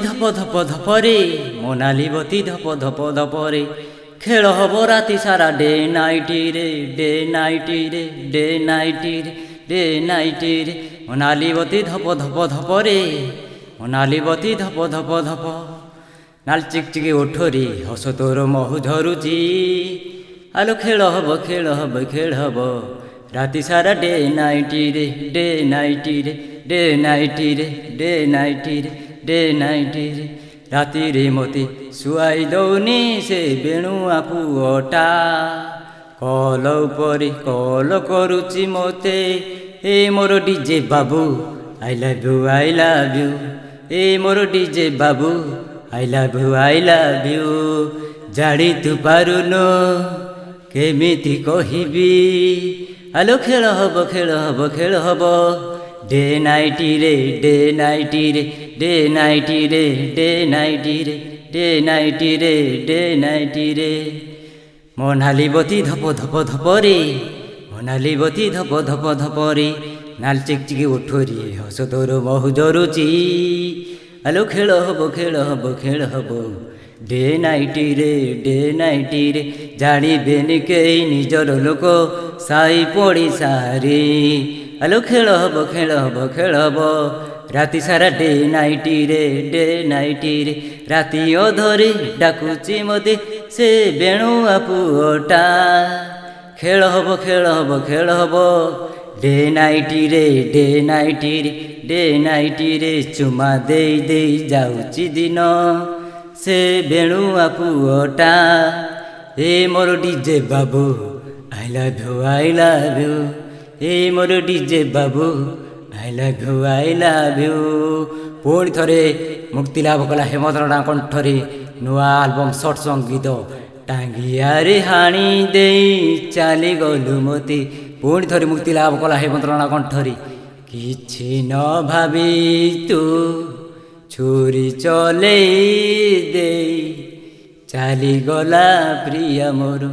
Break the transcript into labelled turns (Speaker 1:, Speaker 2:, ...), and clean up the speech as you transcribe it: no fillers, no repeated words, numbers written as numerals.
Speaker 1: ধপ ধপ ধপরে মোনালি বতী ধপ ধপ ধপরে খেল হব রাতি সারা ডে নাইটি রে ডে নাইটি রে ডে নাইটি রে ডে নাইটি রে মোনালি বতী ধপ ধপ ধপরে মোনালি বতী ধপ ধপ ধপ নাল চিকচিকি ওঠরে হস তোর মহু ঝরুচি আলো খেল হব খেল হব খেল হব রাতি সারা ডে নাইটি রে ডে নাইটি রে ডে নাইটি রে ডে নাইটি রে ডে নাইটি রে রাতিরে মতে শুয়াই দৌনি সে বেণুয়া পুଅଟା কল উপরে কল করুচি মতে এ মোর ডিজে বাবু I love you I love you এ মোর ডিজে বাবু I love you I love you জাড়ি তু পাରୁନୁ କେମିତି କହିବି আলো খেল হব খেল হব খেল হব ডে নাইটি রে ডে নাইটি রে ডে নাইটি রে ডে নাইটি রে ডে নাইটি রে ডে নাইটি রে মোনালি বতী ধপ ধপ ধপরে মোনালি বতী ধপ ধপ ধপরে নাল চিকচিকি ওঠরে হস তোর মহু ঝরুচি আলো খেল হব খেল হব খেল হব ডে নাইটি রে ডে নাইটি রে জানিবেনি কেই নিজর লোক সাই পড়িশারে আলো খেল হব খেল হব খেল হব রাতি সারা ডে নাইটি রে ডে নাইটি রে রাতি অধরে ডাকুচি মতে সে বেণুয়া পুଅଟା খেল হব খেল হব খেল হব ডে নাইটি রে ডে নাইটি রে ডে নাইটি রে চুমা দেই দেই যাଉଛି দিନ ସେ ବେଣୁଆ ପୁଅଟା ଏ ମୋର ଡିଜେ ବାବୁ I love you I love you ଏ ମୋର ଡିଜେ ବାବୁ I love you I love you ପୁଣି ଥରେ ମୁକ୍ତି ଲାଭ କଲା ହେମଚନ୍ଦ୍ରଙ୍କ କଣ୍ଠରେ ନୂଆ ଆଲବମ୍ ସର୍ଟ ସଙ୍ଗ ଗୀତ ଟାଙ୍ଗିଆରେ ହାଣି ଦେଇ ଚାଲିଗଲୁ ମତେ ପୁଣି ଥରେ ମୁକ୍ତି ଲାଭ କଲା ହେମଚନ୍ଦ୍ରଙ୍କ କଣ୍ଠରେ କିଛି ନ ଭାବି ତୁ ଛୁରୀ ଚଲେଇ ଦେଇ ଚାଲିଗଲା ପ୍ରିୟା ମୋର।